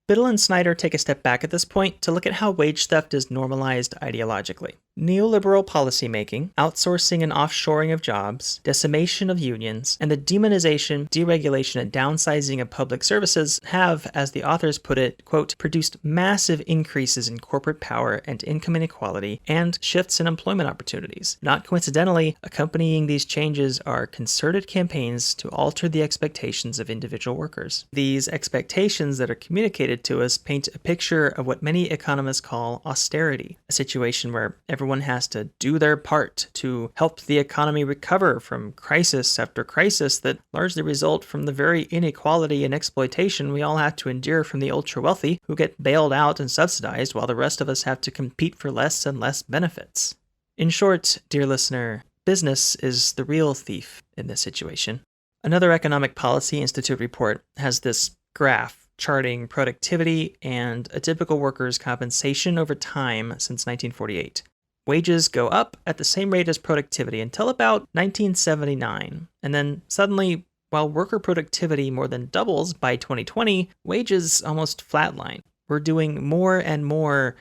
Biddle and Snyder take a step back at this point to look at how wage theft is normalized ideologically. Neoliberal policymaking, outsourcing and offshoring of jobs, decimation of unions, and the demonization, deregulation, and downsizing of public services have, as the authors put it, quote, produced massive increases in corporate power and income inequality and shifts in employment opportunities. Not coincidentally, accompanying these changes are concerted campaigns to alter the expectations of individual workers. These expectations that are communicated to us paint a picture of what many economists call austerity, a situation where everyone has to do their part to help the economy recover from crisis after crisis that largely result from the very inequality and exploitation we all have to endure from the ultra-wealthy who get bailed out and subsidized while the rest of us have to compete for less and less benefits. In short, dear listener, business is the real thief in this situation. Another Economic Policy Institute report has this graph charting productivity and a typical worker's compensation over time since 1948. Wages go up at the same rate as productivity until about 1979, and then suddenly, while worker productivity more than doubles by 2020, wages almost flatline. We're doing more and more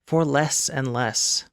for less and less,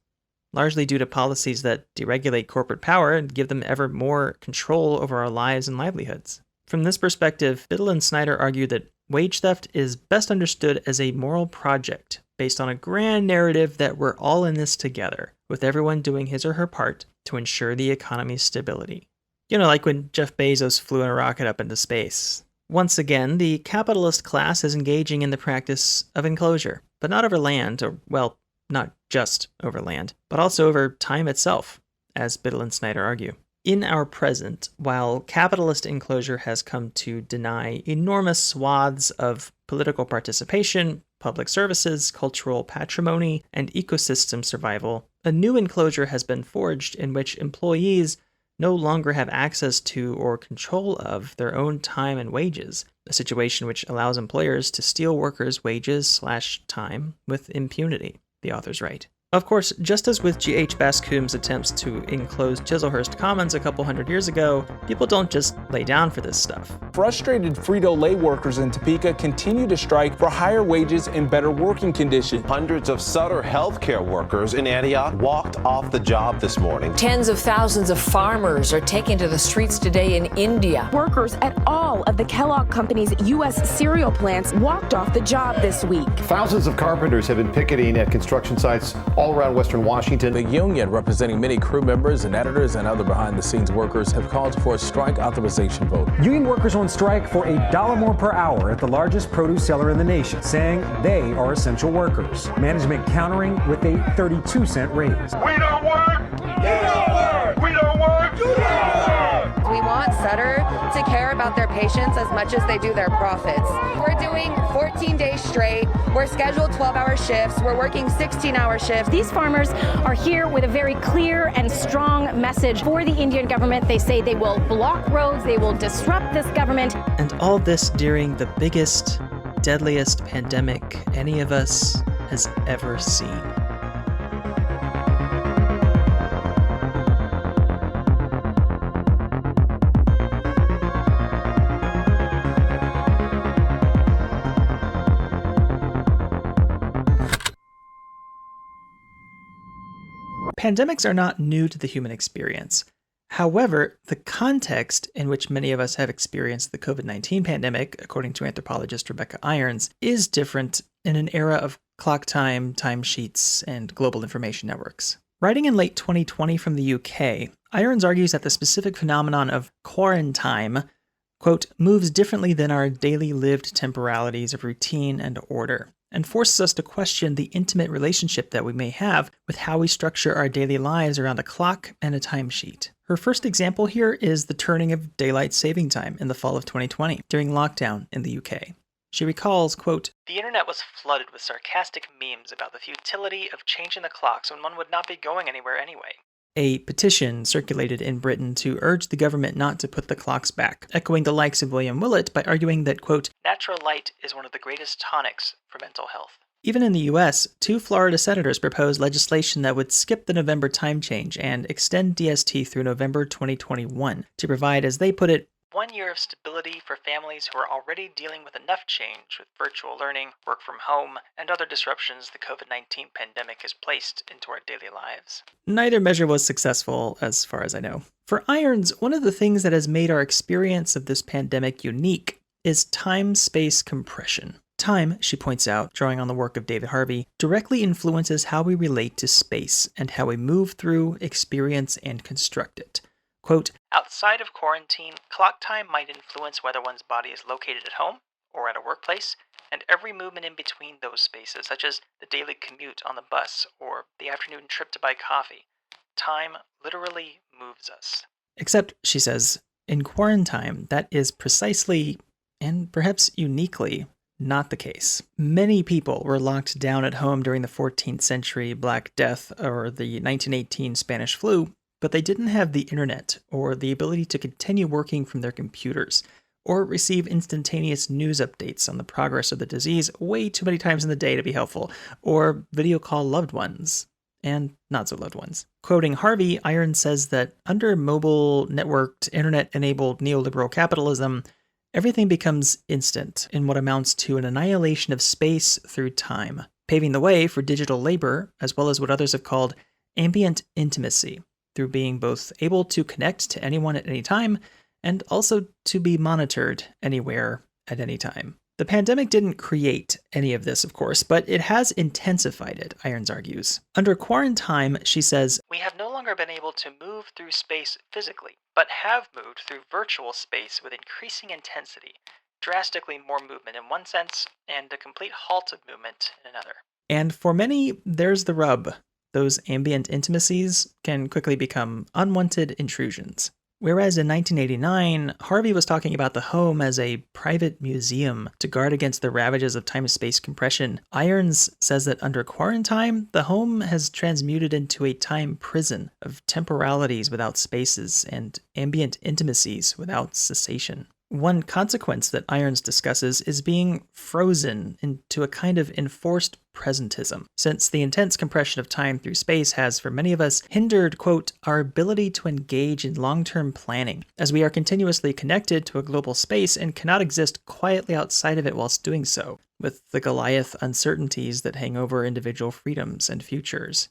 largely due to policies that deregulate corporate power and give them ever more control over our lives and livelihoods. From this perspective, Biddle and Snyder argue that wage theft is best understood as a moral project based on a grand narrative that we're all in this together, with everyone doing his or her part to ensure the economy's stability. You know, like when Jeff Bezos flew in a rocket up into space. Once again, the capitalist class is engaging in the practice of enclosure, but not over land, or, well, not just over land, but also over time itself, as Biddle and Snyder argue. In our present, while capitalist enclosure has come to deny enormous swaths of political participation, public services, cultural patrimony, and ecosystem survival, a new enclosure has been forged in which employees no longer have access to or control of their own time and wages, a situation which allows employers to steal workers' wages/time with impunity, the authors write. Of course, just as with G.H. Bascombe's attempts to enclose Chislehurst Commons a couple hundred years ago, people don't just lay down for this stuff. Frustrated Frito-Lay workers in Topeka continue to strike for higher wages and better working conditions. Hundreds of Sutter healthcare workers in Antioch walked off the job this morning. Tens of thousands of farmers are taking to the streets today in India. Workers at all of the Kellogg Company's U.S. cereal plants walked off the job this week. Thousands of carpenters have been picketing at construction sites all around Western Washington. The union, representing many crew members and editors and other behind-the-scenes workers, have called for a strike authorization vote. Union workers on strike for $1 more per hour at the largest produce seller in the nation, saying they are essential workers. Management countering with a 32-cent raise. We don't work! You don't work! We don't work! You don't work! We want Sutter to care about their patients as much as they do their profits. We're doing 14 days straight. We're scheduled 12-hour shifts. We're working 16-hour shifts. These farmers are here with a very clear and strong message for the Indian government. They say they will block roads, they will disrupt this government. And all this during the biggest, deadliest pandemic any of us has ever seen. Pandemics are not new to the human experience. However, the context in which many of us have experienced the COVID-19 pandemic, according to anthropologist Rebecca Irons, is different in an era of clock time, timesheets, and global information networks. Writing in late 2020 from the UK, Irons argues that the specific phenomenon of quarantine, quote, moves differently than our daily lived temporalities of routine and order, and forces us to question the intimate relationship that we may have with how we structure our daily lives around a clock and a timesheet. Her first example here is the turning of daylight saving time in the fall of 2020 during lockdown in the UK. She recalls, quote, "The internet was flooded with sarcastic memes about the futility of changing the clocks when one would not be going anywhere anyway. A petition circulated in Britain to urge the government not to put the clocks back, echoing the likes of William Willett by arguing that, quote, natural light is one of the greatest tonics for mental health. Even in the US, 2 Florida senators proposed legislation that would skip the November time change and extend DST through November 2021 to provide, as they put it, 1 year of stability for families who are already dealing with enough change with virtual learning, work from home, and other disruptions the COVID-19 pandemic has placed into our daily lives. Neither measure was successful, as far as I know. For Irons, one of the things that has made our experience of this pandemic unique is time-space compression. Time, she points out, drawing on the work of David Harvey, directly influences how we relate to space and how we move through, experience, and construct it. Quote, outside of quarantine, clock time might influence whether one's body is located at home or at a workplace, and every movement in between those spaces, such as the daily commute on the bus or the afternoon trip to buy coffee. Time literally moves us. Except, she says, in quarantine, that is precisely, and perhaps uniquely, not the case. Many people were locked down at home during the 14th century Black Death or the 1918 Spanish flu, but they didn't have the internet or the ability to continue working from their computers or receive instantaneous news updates on the progress of the disease way too many times in the day to be helpful, or video call loved ones and not so loved ones. Quoting Harvey, Irons says that under mobile, networked, internet-enabled neoliberal capitalism, everything becomes instant in what amounts to an annihilation of space through time, paving the way for digital labor, as well as what others have called ambient intimacy, through being both able to connect to anyone at any time and also to be monitored anywhere at any time. The pandemic didn't create any of this, of course, but it has intensified it, Irons argues. Under quarantine, she says, we have no longer been able to move through space physically, but have moved through virtual space with increasing intensity, drastically more movement in one sense, and a complete halt of movement in another. And for many, there's the rub. Those ambient intimacies can quickly become unwanted intrusions. Whereas in 1989, Harvey was talking about the home as a private museum to guard against the ravages of time-space compression, Irons says that under quarantine, the home has transmuted into a time prison of temporalities without spaces and ambient intimacies without cessation. One consequence that Irons discusses is being frozen into a kind of enforced presentism, since the intense compression of time through space has, for many of us, hindered, quote, our ability to engage in long-term planning, as we are continuously connected to a global space and cannot exist quietly outside of it whilst doing so, with the Goliath uncertainties that hang over individual freedoms and futures.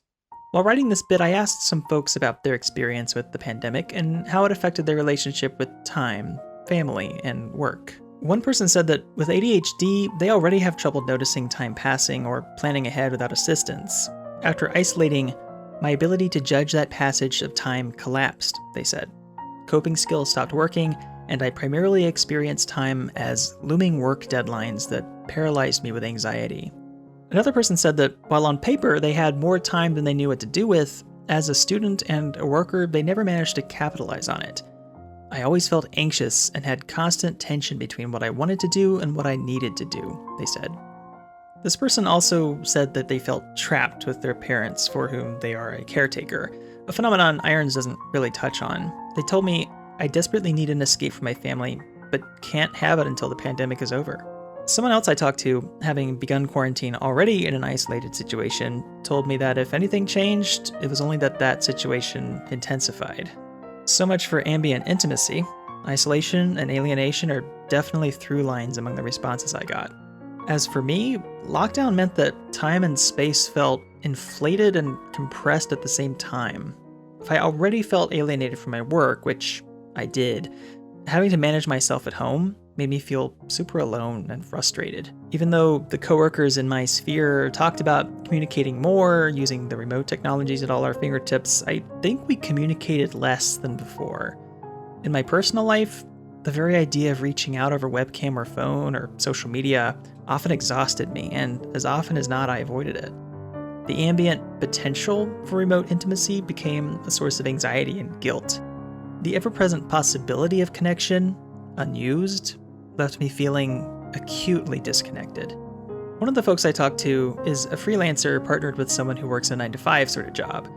While writing this bit, I asked some folks about their experience with the pandemic and how it affected their relationship with time, family, and work. One person said that with ADHD, they already have trouble noticing time passing or planning ahead without assistance. After isolating, my ability to judge that passage of time collapsed, they said. Coping skills stopped working, and I primarily experienced time as looming work deadlines that paralyzed me with anxiety. Another person said that while on paper they had more time than they knew what to do with, as a student and a worker, they never managed to capitalize on it. I always felt anxious and had constant tension between what I wanted to do and what I needed to do, they said. This person also said that they felt trapped with their parents for whom they are a caretaker, a phenomenon Irons doesn't really touch on. They told me, I desperately need an escape from my family, but can't have it until the pandemic is over. Someone else I talked to, having begun quarantine already in an isolated situation, told me that if anything changed, it was only that that situation intensified. So much for ambient intimacy. Isolation and alienation are definitely through lines among the responses I got. As for me, lockdown meant that time and space felt inflated and compressed at the same time. If I already felt alienated from my work, which I did, having to manage myself at home made me feel super alone and frustrated. Even though the coworkers in my sphere talked about communicating more, using the remote technologies at all our fingertips, I think we communicated less than before. In my personal life, the very idea of reaching out over webcam or phone or social media often exhausted me, and as often as not, I avoided it. The ambient potential for remote intimacy became a source of anxiety and guilt. The ever-present possibility of connection, unused, left me feeling acutely disconnected. One of the folks I talked to is a freelancer partnered with someone who works a 9-to-5 sort of job.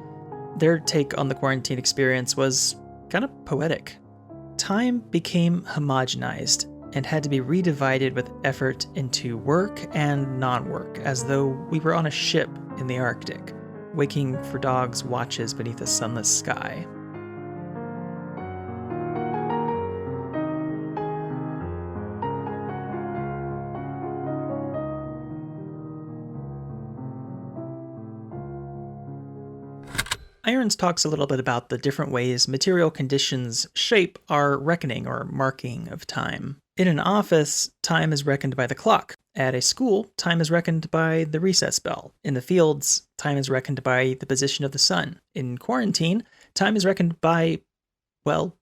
Their take on the quarantine experience was kind of poetic. Time became homogenized and had to be redivided with effort into work and non-work, as though we were on a ship in the Arctic, waking for dogs' watches beneath a sunless sky. Irons talks a little bit about the different ways material conditions shape our reckoning or marking of time. In an office, time is reckoned by the clock. At a school, time is reckoned by the recess bell. In the fields, time is reckoned by the position of the sun. In quarantine, time is reckoned by, well,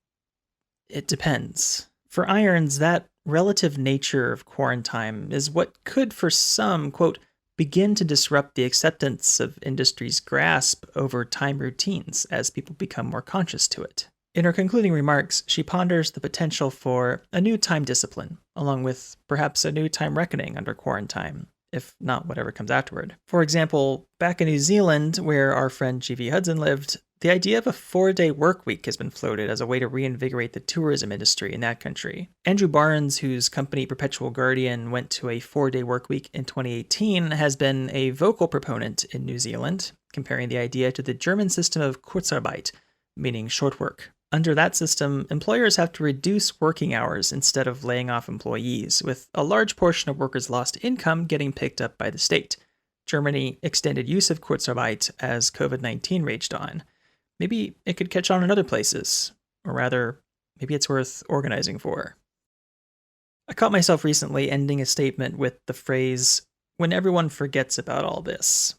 it depends. For Irons, that relative nature of quarantine is what could, for some, quote, begin to disrupt the acceptance of industry's grasp over time routines as people become more conscious to it. In her concluding remarks, she ponders the potential for a new time discipline, along with perhaps a new time reckoning under quarantine, if not whatever comes afterward. For example, back in New Zealand, where our friend G.V. Hudson lived, the idea of a 4-day work week has been floated as a way to reinvigorate the tourism industry in that country. Andrew Barnes, whose company Perpetual Guardian went to a 4-day work week in 2018, has been a vocal proponent in New Zealand, comparing the idea to the German system of Kurzarbeit, meaning short work. Under that system, employers have to reduce working hours instead of laying off employees, with a large portion of workers' lost income getting picked up by the state. Germany extended use of Kurzarbeit as COVID-19 raged on. Maybe it could catch on in other places, or rather, maybe it's worth organizing for. I caught myself recently ending a statement with the phrase, "when everyone forgets about all this."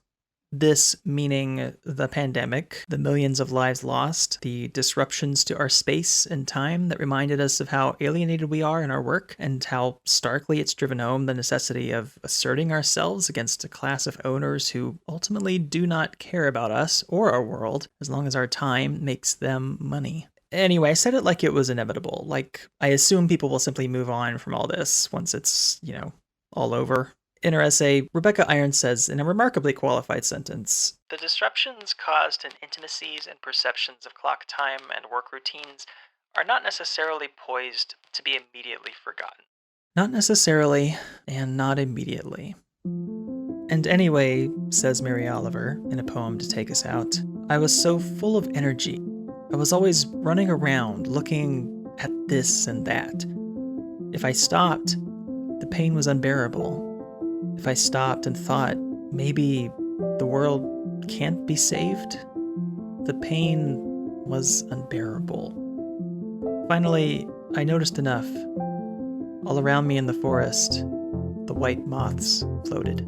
This meaning the pandemic, the millions of lives lost, the disruptions to our space and time that reminded us of how alienated we are in our work, and how starkly it's driven home the necessity of asserting ourselves against a class of owners who ultimately do not care about us or our world as long as our time makes them money. Anyway, I said it like it was inevitable. Like, I assume people will simply move on from all this once it's, all over. In her essay, Rebecca Irons says in a remarkably qualified sentence, "The disruptions caused in intimacies and perceptions of clock time and work routines are not necessarily poised to be immediately forgotten." Not necessarily, and not immediately. And anyway, says Mary Oliver in a poem to take us out, I was so full of energy. I was always running around looking at this and that. If I stopped, the pain was unbearable. If I stopped and thought, maybe the world can't be saved, the pain was unbearable. Finally, I noticed enough. All around me in the forest, the white moths floated.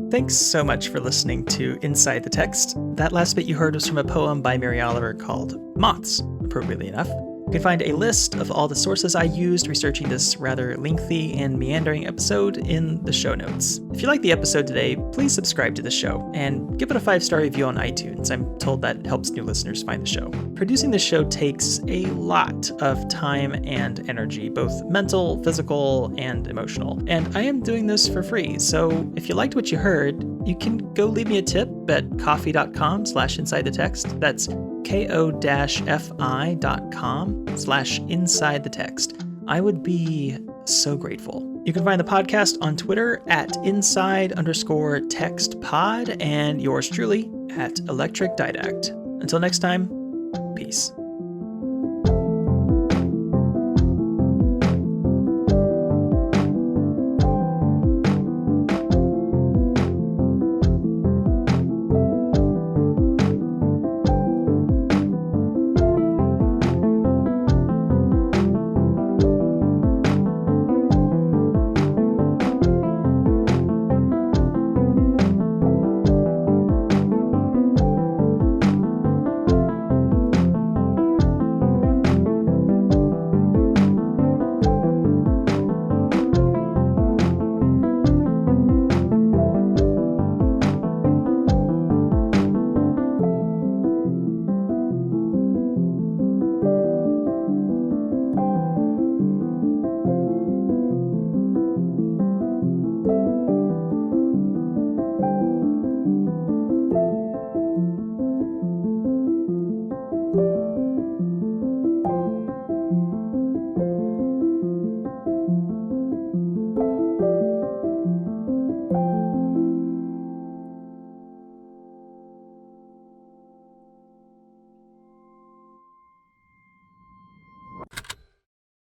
Thanks so much for listening to Inside the Text. That last bit you heard was from a poem by Mary Oliver called Moths, appropriately enough. You can find a list of all the sources I used researching this rather lengthy and meandering episode in the show notes. If you like the episode today, please subscribe to the show and give it a 5-star review on iTunes. I'm told that helps new listeners find the show. Producing this show takes a lot of time and energy, both mental, physical, and emotional. And I am doing this for free, so if you liked what you heard, you can go leave me a tip at ko-fi.com/insidethetext. That's ko-fi.com/insidethetext. I would be so grateful. You can find the podcast on Twitter at inside_textpod and yours truly at Electric Didact. Until next time, peace.